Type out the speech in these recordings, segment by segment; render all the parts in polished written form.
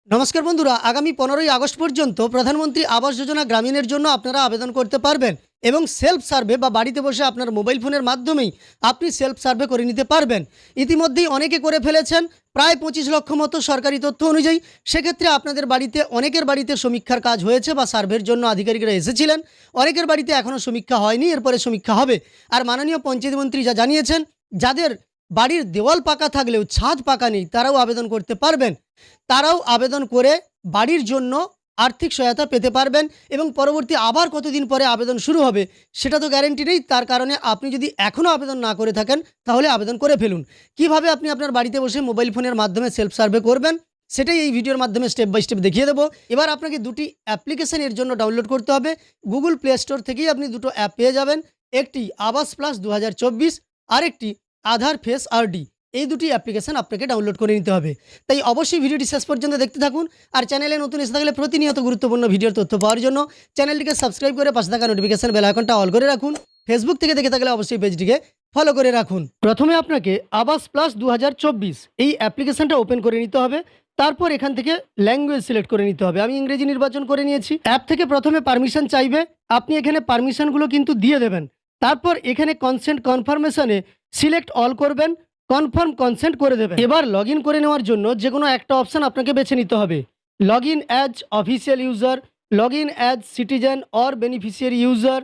নমস্কার বন্ধুরা, আগামী 15ই আগস্ট পর্যন্ত প্রধানমন্ত্রী আবাস যোজনা গ্রামীণের জন্য আপনারা আবেদন করতে পারবেন এবং সেলফ সার্ভে বা বাড়িতে বসে আপনার মোবাইল ফোনের মাধ্যমেই আপনি সেলফ সার্ভে করে নিতে পারবেন। ইতিমধ্যেই অনেকে করে ফেলেছেন, প্রায় 25 লক্ষ মতো সরকারি তথ্য অনুযায়ী। সেক্ষেত্রে আপনাদের বাড়িতে অনেকের বাড়িতে সমীক্ষার কাজ হয়েছে বা সার্ভের জন্য আধিকারিকরা এসেছিলেন, অনেকের বাড়িতে এখনও সমীক্ষা হয়নি, এরপরে সমীক্ষা হবে। আর মাননীয় পঞ্চায়েত মন্ত্রী যা জানিয়েছেন, যাদের বাড়ির দেওয়াল পাকা থাকলেও ছাদ পাকা নেই তারাও আবেদন করতে পারবেন। তারাও আবেদন করে বাড়ির জন্য আর্থিক সহায়তা পেতে পারবেন এবং পরবর্তী আবার কতদিন পরে আবেদন শুরু হবে সেটা তো গ্যারেন্টি নেই। তার কারণে আপনি যদি এখনও আবেদন না করে থাকেন তাহলে আবেদন করে ফেলুন। কিভাবে আপনি আপনার বাড়িতে বসে মোবাইল ফোনের মাধ্যমে সেলফ সার্ভে করবেন সেটাই এই ভিডিওর মাধ্যমে স্টেপ বাই স্টেপ দেখিয়ে দেবো। এবার আপনাকে দুটি অ্যাপ্লিকেশন এর জন্য ডাউনলোড করতে হবে। গুগল প্লে স্টোর থেকেই আপনি দুটো অ্যাপ পেয়ে যাবেন, একটি আবাস প্লাস 2024 আর একটি আধার ফেস আরডি। এই দুটি অ্যাপ্লিকেশন আপনাকে ডাউনলোড করে নিতে হবে। তাই অবশ্যই ভিডিওটি শেষ পর্যন্ত দেখতে থাকুন। আর চ্যানেলে নতুন এসে থাকলে প্রতিনিয়ত গুরুত্বপূর্ণ ভিডিওর তথ্য পাওয়ার জন্য চ্যানেলটিকে সাবস্ক্রাইব করে পাশে থাকা নোটিফিকেশন বেল আইকনটা অল করে রাখুন। ফেসবুক থেকে দেখে থাকলে অবশ্যই পেজটিকে ফলো করে রাখুন। প্রথমে আপনাকে আবাস প্লাস 2024 এই অ্যাপ্লিকেশনটা ওপেন করে নিতে হবে। তারপর এখান থেকে ল্যাঙ্গুয়েজ সিলেক্ট করে নিতে হবে। আমি ইংরেজি নির্বাচন করে নিয়েছি। অ্যাপ থেকে প্রথমে পারমিশন চাইবে, আপনি এখানে পারমিশনগুলো কিন্তু দিয়ে দেবেন। তারপর এখানে কনসেন্ট কনফার্মেশনে সিলেক্ট অল করবেন, কনফার্ম কনসেন্ট করে দেবেন। এবার লগ করে নেওয়ার জন্য যে কোনো একটা অপশান আপনাকে বেছে নিতে হবে। Log in as official user, log in as citizen or beneficiary user,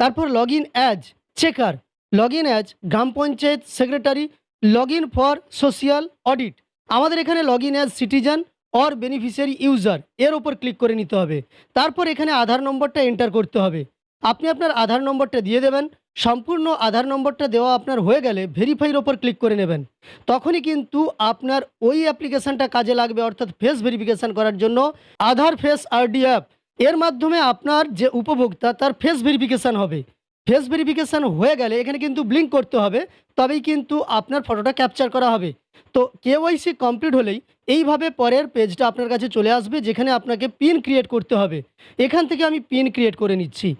তারপর log in as checker, log in as গ্রাম panchayat secretary, log in for social audit. আমাদের এখানে log in as citizen or beneficiary user এর ওপর click করে নিতে হবে। তারপর এখানে আধার নম্বরটা এন্টার করতে হবে। আপনি আপনার আধার নম্বরটা দিয়ে দেবেন। সম্পূর্ণ আধার নম্বরটা দেওয়া আপনার হয়ে গেলে ভেরিফাইয়ের ওপর ক্লিক করে নেবেন। তখনই কিন্তু আপনার ওই অ্যাপ্লিকেশানটা কাজে লাগবে, অর্থাৎ ফেস ভেরিফিকেশান করার জন্য আধার ফেস আরডি অ্যাপ। এর মাধ্যমে আপনার যে উপভোক্তা তার ফেস ভেরিফিকেশান হবে। ফেস ভেরিফিকেশান হয়ে গেলে এখানে কিন্তু ব্লিঙ্ক করতে হবে, তবেই কিন্তু আপনার ফটোটা ক্যাপচার করা হবে। তো কেওয়াইসি কমপ্লিট হলেই এইভাবে পরের পেজটা আপনার কাছে চলে আসবে, যেখানে আপনাকে পিন ক্রিয়েট করতে হবে। এখান থেকে আমি পিন ক্রিয়েট করে নিচ্ছি।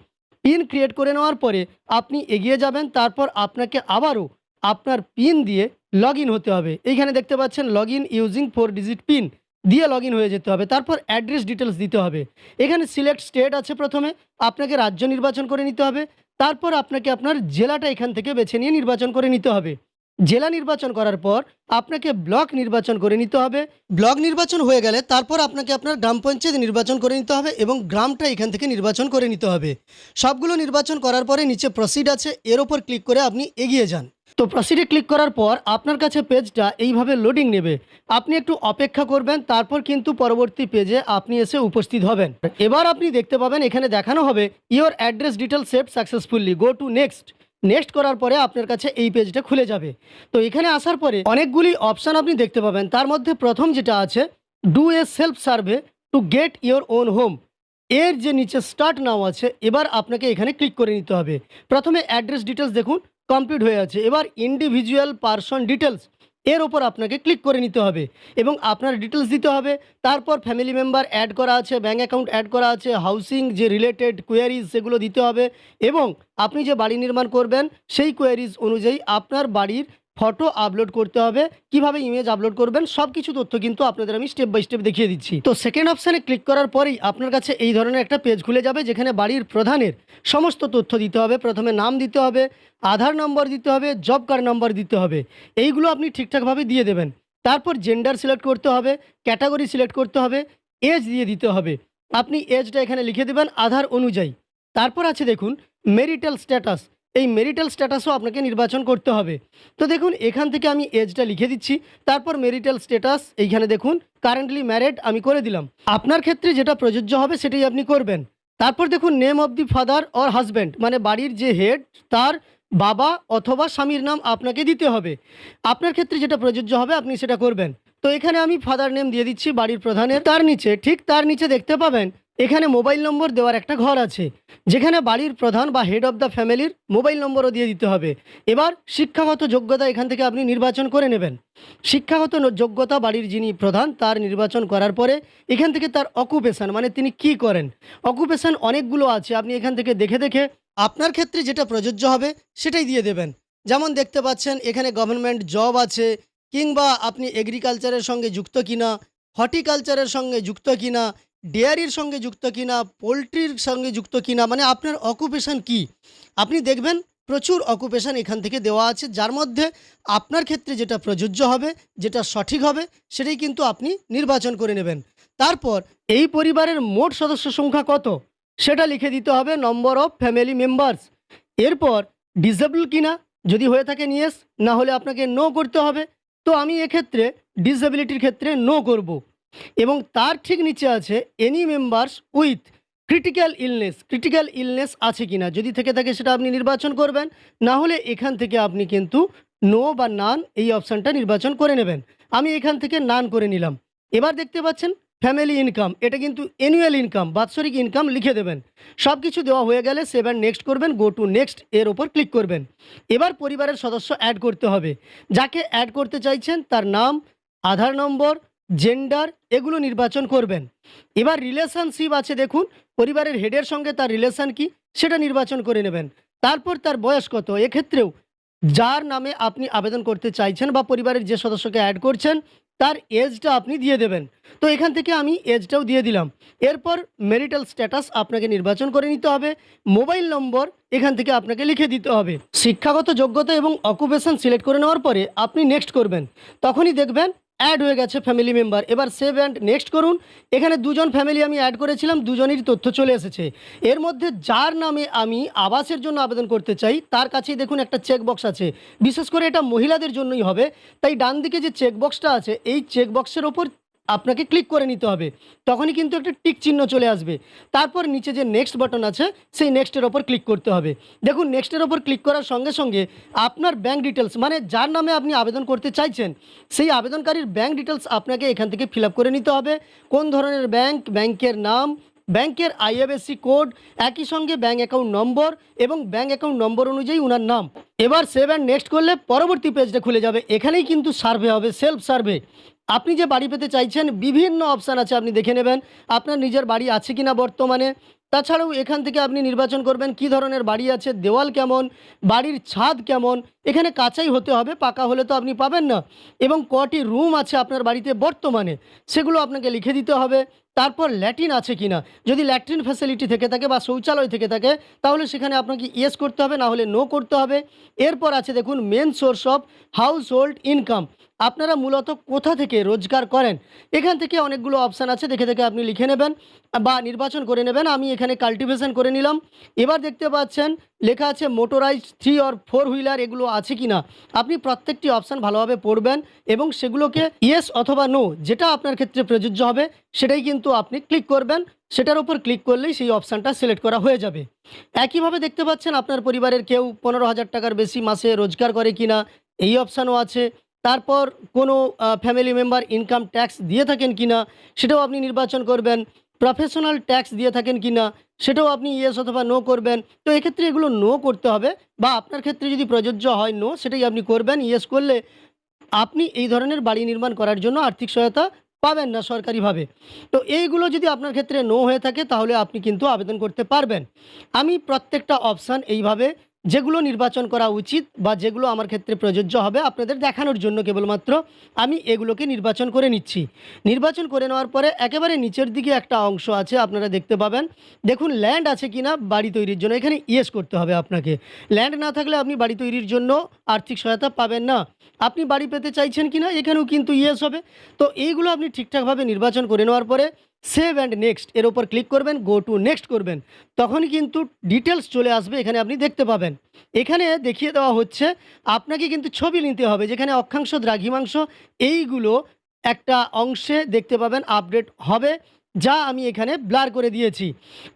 পিন ক্রিয়েট করে নেওয়ার পরে আপনি এগিয়ে যাবেন। তারপর আপনাকে আবারও আপনার পিন দিয়ে লগ হতে হবে। এইখানে দেখতে পাচ্ছেন লগ ইউজিং 4 ডিজিট পিন দিয়ে লগ হয়ে যেতে হবে। তারপর অ্যাড্রেস ডিটেলস দিতে হবে। এখানে সিলেক্ট স্টেট আছে, প্রথমে আপনাকে রাজ্য নির্বাচন করে নিতে হবে। তারপর আপনাকে আপনার জেলাটা এখান থেকে বেছে নিয়ে নির্বাচন করে নিতে হবে। জেলা নির্বাচন করার পর আপনাকে ব্লক নির্বাচন করে নিতে হবে। ব্লক নির্বাচন হয়ে গেলে তারপর আপনাকে আপনার গ্রাম পঞ্চায়েত নির্বাচন করে নিতে হবে এবং গ্রামটা এখান থেকে নির্বাচন করে নিতে হবে। সবগুলো নির্বাচন করার পরে নিচে প্রসিড আছে, এর ওপর ক্লিক করে আপনি এগিয়ে যান। তো প্রসিডে ক্লিক করার পর আপনার কাছে পেজটা এইভাবে লোডিং নেবে। আপনি একটু অপেক্ষা করবেন, তারপর কিন্তু পরবর্তী পেজে আপনি এসে উপস্থিত হবেন। এবার আপনি দেখতে পাবেন এখানে দেখানো হবে your address detail save successfully, go to next. Next করার পরে আপনার কাছে এই পেজটা খুলে যাবে। তো এখানে আসার পরে অনেকগুলি অপশান আপনি দেখতে পাবেন। তার মধ্যে প্রথম যেটা আছে do a self survey to get your own home, এর যে নিচে স্টার্ট নাও আছে, এবার আপনাকে এখানে ক্লিক করে নিতে হবে। প্রথমে অ্যাড্রেস ডিটেলস দেখুন কমপ্লিট হয়ে আছে। এবার ইন্ডিভিজুয়াল পারসন ডিটেলস এর ওপর আপনাকে ক্লিক করে নিতে হবে এবং আপনার ডিটেলস দিতে হবে। তারপর ফ্যামিলি মেম্বার অ্যাড করা আছে, ব্যাঙ্ক অ্যাকাউন্ট অ্যাড করা আছে, হাউসিং যে রিলেটেড কোয়ারিজ সেগুলো দিতে হবে এবং আপনি যে বাড়ি নির্মাণ করবেন সেই কোয়ারিজ অনুযায়ী আপনার বাড়ির ফটো আপলোড করতে হবে। কিভাবে ইমেজ আপলোড করবেন সব কিছু তথ্য কিন্তু আপনাদের আমি স্টেপ বাই স্টেপ দেখিয়ে দিচ্ছি। তো সেকেন্ড অপশানে ক্লিক করার পরেই আপনার কাছে এই ধরনের একটা পেজ খুলে যাবে, যেখানে বাড়ির প্রধানের সমস্ত তথ্য দিতে হবে। প্রথমে নাম দিতে হবে, আধার নম্বর দিতে হবে, জব কার্ড নম্বর দিতে হবে। এইগুলো আপনি ঠিকঠাকভাবে দিয়ে দেবেন। তারপর জেন্ডার সিলেক্ট করতে হবে, ক্যাটাগরি সিলেক্ট করতে হবে, এজ দিয়ে দিতে হবে। আপনি এজটা এখানে লিখে দেবেন আধার অনুযায়ী। তারপর আছে দেখুন মেরিটাল স্ট্যাটাস, এই মেরিটাল স্ট্যাটাসও আপনাকে নির্বাচন করতে হবে। তো দেখুন এখান থেকে আমি এজটা লিখে দিচ্ছি। তারপর মেরিটাল স্ট্যাটাস এইখানে দেখুন কারেন্টলি ম্যারিড আমি করে দিলাম। আপনার ক্ষেত্রে যেটা প্রযোজ্য হবে সেটাই আপনি করবেন। তারপর দেখুন name of the father or husband, মানে বাড়ির যে হেড তার বাবা অথবা স্বামীর নাম আপনাকে দিতে হবে। আপনার ক্ষেত্রে যেটা প্রযোজ্য হবে আপনি সেটা করবেন। তো এখানে আমি ফাদার নেম দিয়ে দিচ্ছি বাড়ির প্রধানের। তার নিচে ঠিক তার নিচে দেখতে পাবেন এখানে মোবাইল নম্বর দেওয়ার একটা ঘর আছে, যেখানে বাড়ির প্রধান বা হেড অফ দ্য ফ্যামিলির মোবাইল নম্বরও দিয়ে দিতে হবে। এবার শিক্ষাগত যোগ্যতা এখান থেকে আপনি নির্বাচন করে নেবেন। শিক্ষাগত যোগ্যতা বাড়ির যিনি প্রধান তার নির্বাচন করার পরে এখান থেকে তার অকুপেশান, মানে তিনি কি করেন, অকুপেশান অনেকগুলো আছে, আপনি এখান থেকে দেখে দেখে আপনার ক্ষেত্রে যেটা প্রযোজ্য হবে সেটাই দিয়ে দেবেন। যেমন দেখতে পাচ্ছেন এখানে গভর্নমেন্ট জব আছে, কিংবা আপনি এগ্রিকালচারের সঙ্গে যুক্ত কিনা, হর্টিকালচারের সঙ্গে যুক্ত কিনা, ডেয়ারির সঙ্গে যুক্ত কিনা, পোলট্রির সঙ্গে যুক্ত কিনা, মানে আপনার অকুপেশন কি। আপনি দেখবেন প্রচুর অকুপেশন এখান থেকে দেওয়া আছে, যার মধ্যে আপনার ক্ষেত্রে যেটা প্রযোজ্য হবে, যেটা সঠিক হবে, সেটাই কিন্তু আপনি নির্বাচন করে নেবেন। তারপর এই পরিবারের মোট সদস্য সংখ্যা কত সেটা লিখে দিতে হবে, নম্বর অফ ফ্যামিলি মেম্বার্স। এরপর ডিসেবল কিনা, যদি হয়ে থাকে ইয়েস, না হলে আপনাকে নো করতে হবে। তো আমি এক্ষেত্রে ডিসেবিলিটির ক্ষেত্রে নো করব। এবং তার ঠিক নিচে আছে any members with critical illness, critical illness আছে কিনা, যদি থেকে থাকে সেটা আপনি নির্বাচন করবেন, না হলে এখান থেকে আপনি কিন্তু নো বা নান এই অপশানটা নির্বাচন করে নেবেন। আমি এখান থেকে নান করে নিলাম। এবার দেখতে পাচ্ছেন ফ্যামিলি ইনকাম, এটা কিন্তু অ্যানুয়াল ইনকাম, বাৎসরিক ইনকাম লিখে দেবেন। সব কিছু দেওয়া হয়ে গেলে সেভ অ্যান্ড নেক্সট করবেন, গো টু নেক্সট এর ওপর ক্লিক করবেন। এবার পরিবারের সদস্য অ্যাড করতে হবে। যাকে অ্যাড করতে চাইছেন তার নাম, আধার নম্বর, জেন্ডার এগুলো নির্বাচন করবেন। এবার রিলেশনশিপ আছে, দেখুন পরিবারের হেডের সঙ্গে তার রিলেশন কি সেটা নির্বাচন করে নেবেন। তারপর তার বয়স কত, এক্ষেত্রেও যার নামে আপনি আবেদন করতে চাইছেন বা পরিবারের যে সদস্যকে অ্যাড করছেন তার এজটা আপনি দিয়ে দেবেন। তো এখান থেকে আমি এজটাও দিয়ে দিলাম। এরপর ম্যারিটাল স্ট্যাটাস আপনাকে নির্বাচন করে নিতে হবে। মোবাইল নম্বর এখান থেকে আপনাকে লিখে দিতে হবে। শিক্ষাগত যোগ্যতা এবং অকুপেশন সিলেক্ট করে নেওয়ার পরে আপনি নেক্সট করবেন, তখনই দেখবেন অ্যাড হয়ে গেছে ফ্যামিলি মেম্বার। এবার সেভ অ্যান্ড নেক্সট করুন। এখানে দুজন ফ্যামিলি আমি অ্যাড করেছিলাম, দুজনেরই তথ্য চলে এসেছে। এর মধ্যে যার নামে আমি আবাসের জন্য আবেদন করতে চাই তার কাছেই দেখুন একটা চেকবক্স আছে, বিশেষ করে এটা মহিলাদের জন্যই হবে। তাই ডান দিকে যে চেকবক্সটা আছে এই চেকবক্সের ওপর আপনাকে ক্লিক করে নিতে হবে, তখনই কিন্তু একটা টিক চিহ্ন চলে আসবে। তারপর নিচে যে নেক্সট বাটন আছে সেই নেক্সটের ওপর ক্লিক করতে হবে। দেখুন নেক্সটের ওপর ক্লিক করার সঙ্গে সঙ্গে আপনার ব্যাঙ্ক ডিটেলস, মানে যার নামে আপনি আবেদন করতে চাইছেন সেই আবেদনকারীর ব্যাঙ্ক ডিটেলস আপনাকে এখান থেকে ফিল আপ করে নিতে হবে। কোন ধরনের ব্যাঙ্ক, ব্যাংকের নাম, ব্যাংকের আইএফএসসি কোড, একই সঙ্গে ব্যাঙ্ক অ্যাকাউন্ট নম্বর এবং ব্যাঙ্ক অ্যাকাউন্ট নম্বর অনুযায়ী ওনার নাম। এবার সেভ অ্যান্ড নেক্সট করলে পরবর্তী পেজটা খুলে যাবে। এখানেই কিন্তু সার্ভে হবে, সেলফ সার্ভে। আপনি যে বাড়ি পেতে চাইছেন বিভিন্ন অপশান আছে, আপনি দেখে নেবেন আপনার নিজের বাড়ি আছে কিনা বর্তমানে। তাছাড়াও এখান থেকে আপনি নির্বাচন করবেন কী ধরনের বাড়ি আছে, দেওয়াল কেমন, বাড়ির ছাদ কেমন, এখানে কাঁচাই হতে হবে, পাকা হলে তো আপনি পাবেন না, এবং কটি রুম আছে আপনার বাড়িতে বর্তমানে সেগুলো আপনাকে লিখে দিতে হবে। তারপর ল্যাট্রিন আছে কিনা, যদি ল্যাট্রিন ফ্যাসিলিটি থেকে থাকে বা শৌচালয় থেকে থাকে তাহলে সেখানে আপনাকে ইয়েস করতে হবে, না হলে নো করতে হবে। এরপর আছে দেখুন main source of household income, আপনারা মূলত কোথা থেকে রোজগার করেন। এখান থেকে অনেকগুলো অপশান আছে, দেখে দেখে আপনি লিখে নেবেন বা নির্বাচন করে নেবেন। আমি এখানে কাল্টিভেশন করে নিলাম। এবার দেখতে পাচ্ছেন লেখা আছে মোটরাইজড 3 অর 4 হুইলার, এগুলো আছে কি না। আপনি প্রত্যেকটি অপশান ভালোভাবে পড়বেন এবং সেগুলোকে ইয়েস অথবা নো যেটা আপনার ক্ষেত্রে প্রযোজ্য হবে সেটাই কিন্তু আপনি ক্লিক করবেন। সেটার উপর ক্লিক করলেই সেই অপশানটা সিলেক্ট করা হয়ে যাবে। একইভাবে দেখতে পাচ্ছেন আপনার পরিবারের কেউ 15,000 টাকার বেশি মাসে রোজগার করে কিনা এই অপশানও আছে। তারপর কোনো ফ্যামিলি মেম্বার ইনকাম ট্যাক্স দিয়ে থাকেন কিনা সেটাও আপনি নির্বাচন করবেন। প্রফেশনাল ট্যাক্স দিয়ে থাকেন কিনা সেটাও আপনি ইয়েস অথবা নো করবেন। তো এক্ষেত্রে এগুলো নো করতে হবে, বা আপনার ক্ষেত্রে যদি প্রযোজ্য হয় নো সেটাই আপনি করবেন। ইয়েস করলে আপনি এই ধরনের বাড়ি নির্মাণ করার জন্য আর্থিক সহায়তা পাবেন না সরকারিভাবে। তো এইগুলো যদি আপনার ক্ষেত্রে নো হয়ে থাকে তাহলে আপনি কিন্তু আবেদন করতে পারবেন। আমি প্রত্যেকটা অপশান এইভাবে যেগুলো নির্বাচন করা উচিত বা যেগুলো আমার ক্ষেত্রে প্রযোজ্য হবে আপনাদের দেখানোর জন্য কেবলমাত্র আমি এগুলোকে নির্বাচন করে নিচ্ছি। নির্বাচন করে নেওয়ার পরে একেবারে নিচের দিকে একটা অংশ আছে, আপনারা দেখতে পাবেন, দেখুন ল্যান্ড আছে কিনা বাড়ি তৈরির জন্য, এখানে ইয়েস করতে হবে আপনাকে। ল্যান্ড না থাকলে আপনি বাড়ি তৈরির জন্য আর্থিক সহায়তা পাবেন না। আপনি বাড়ি পেতে চাইছেন কিনা এখানেও কিন্তু ইয়েস হবে। তো এইগুলো আপনি ঠিকঠাকভাবে নির্বাচন করে নেওয়ার পরে সেভ অ্যান্ড নেক্সট এর ওপর ক্লিক করবেন, গো টু নেক্সট করবেন, তখনই কিন্তু ডিটেলস চলে আসবে। এখানে আপনি দেখতে পাবেন এখানে দেখিয়ে দেওয়া হচ্ছে আপনাকে কিন্তু ছবি নিতে হবে, যেখানে অক্ষাংশ দ্রাঘিমাংশ এইগুলো একটা অংশে দেখতে পাবেন আপডেট হবে, যা আমি এখানে ব্লার করে দিয়েছি।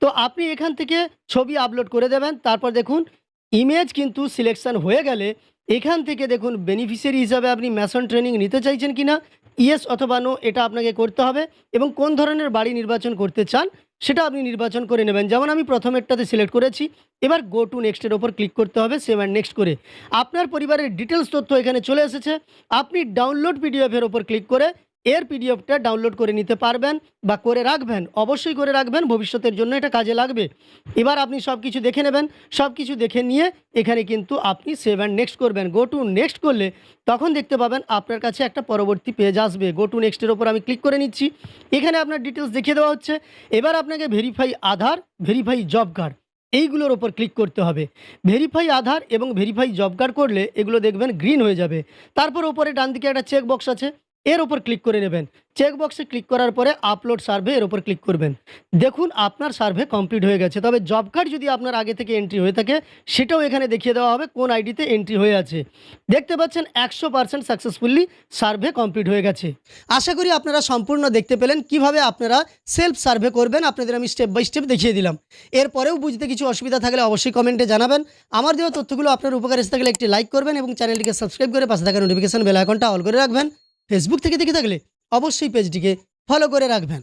তো আপনি এখান থেকে ছবি আপলোড করে দেবেন। তারপর দেখুন ইমেজ কিন্তু সিলেকশন হয়ে গেলে এখান থেকে দেখুন বেনিফিশিয়ারি হিসাবে আপনি ম্যাসন ট্রেনিং নিতে চাইছেন কিনা, ইয়েস অথবা নো এটা আপনাকে করতে হবে, এবং কোন ধরনের বাড়ি নির্বাচন করতে চান সেটা আপনি নির্বাচন করে নেবেন। যেমন আমি প্রথমেরটাতে সিলেক্ট করেছি। এবার গো টু নেক্সটের ওপর ক্লিক করতে হবে, সেভ অ্যান্ড নেক্সট করে আপনার পরিবারের ডিটেলস তথ্য এখানে চলে এসেছে। আপনি ডাউনলোড পিডিএফের ওপর ক্লিক করে এর পিডিএফটা ডাউনলোড করে নিতে পারবেন বা করে রাখবেন, অবশ্যই করে রাখবেন, ভবিষ্যতের জন্য এটা কাজে লাগবে। এবার আপনি সব কিছু দেখে নেবেন, সব কিছু দেখে নিয়ে এখানে কিন্তু আপনি সেভ অ্যান্ড নেক্সট করবেন। গো টু নেক্সট করলে তখন দেখতে পাবেন আপনার কাছে একটা পরবর্তী পেজ আসবে। গো টু নেক্সটের ওপর আমি ক্লিক করে নিচ্ছি। এখানে আপনার ডিটেলস দেখিয়ে দেওয়া হচ্ছে। এবার আপনাকে ভেরিফাই আধার, ভেরিফাই জব কার্ড এইগুলোর ওপর ক্লিক করতে হবে। ভেরিফাই আধার এবং ভেরিফাই জব কার্ড করলে এগুলো দেখবেন গ্রিন হয়ে যাবে। তারপর ওপরে ডান দিকে একটা চেক বক্স আছে, এর ওপর ক্লিক করে নেবেন। চেক বক্সে ক্লিক করার পরে আপলোড সার্ভে এর ওপর ক্লিক করবেন। দেখুন আপনার সার্ভে কমপ্লিট হয়ে গেছে। তবে জব কার্ড যদি আপনার আগে থেকে এন্ট্রি হয়ে থাকে সেটাও এখানে দেখিয়ে দেওয়া হবে কোন আইডিতে এন্ট্রি হয়ে আছে। দেখতে পাচ্ছেন 100% সাকসেসফুলি সার্ভে কমপ্লিট হয়ে গেছে। আশা করি আপনারা সম্পূর্ণ দেখতে পেলেন কিভাবে আপনারা সেলফ সার্ভে করবেন। আপনাদের আমি স্টেপ বাই স্টেপ দেখিয়ে দিলাম। এরপরেও বুঝতে কিছু অসুবিধা থাকলে অবশ্যই কমেন্টে জানাবেন। আমার দেওয়া তথ্যগুলো আপনার উপকার এসে থাকলে একটি লাইক করবেন এবং চ্যানেলটিকে সাবস্ক্রাইব করে পাশে থাকা নোটিফিকেশন বেল আইকনটা অল করে রাখবেন। ফেসবুক থেকে দেখে থাকলে অবশ্যই পেজটিকে ফলো করে রাখবেন।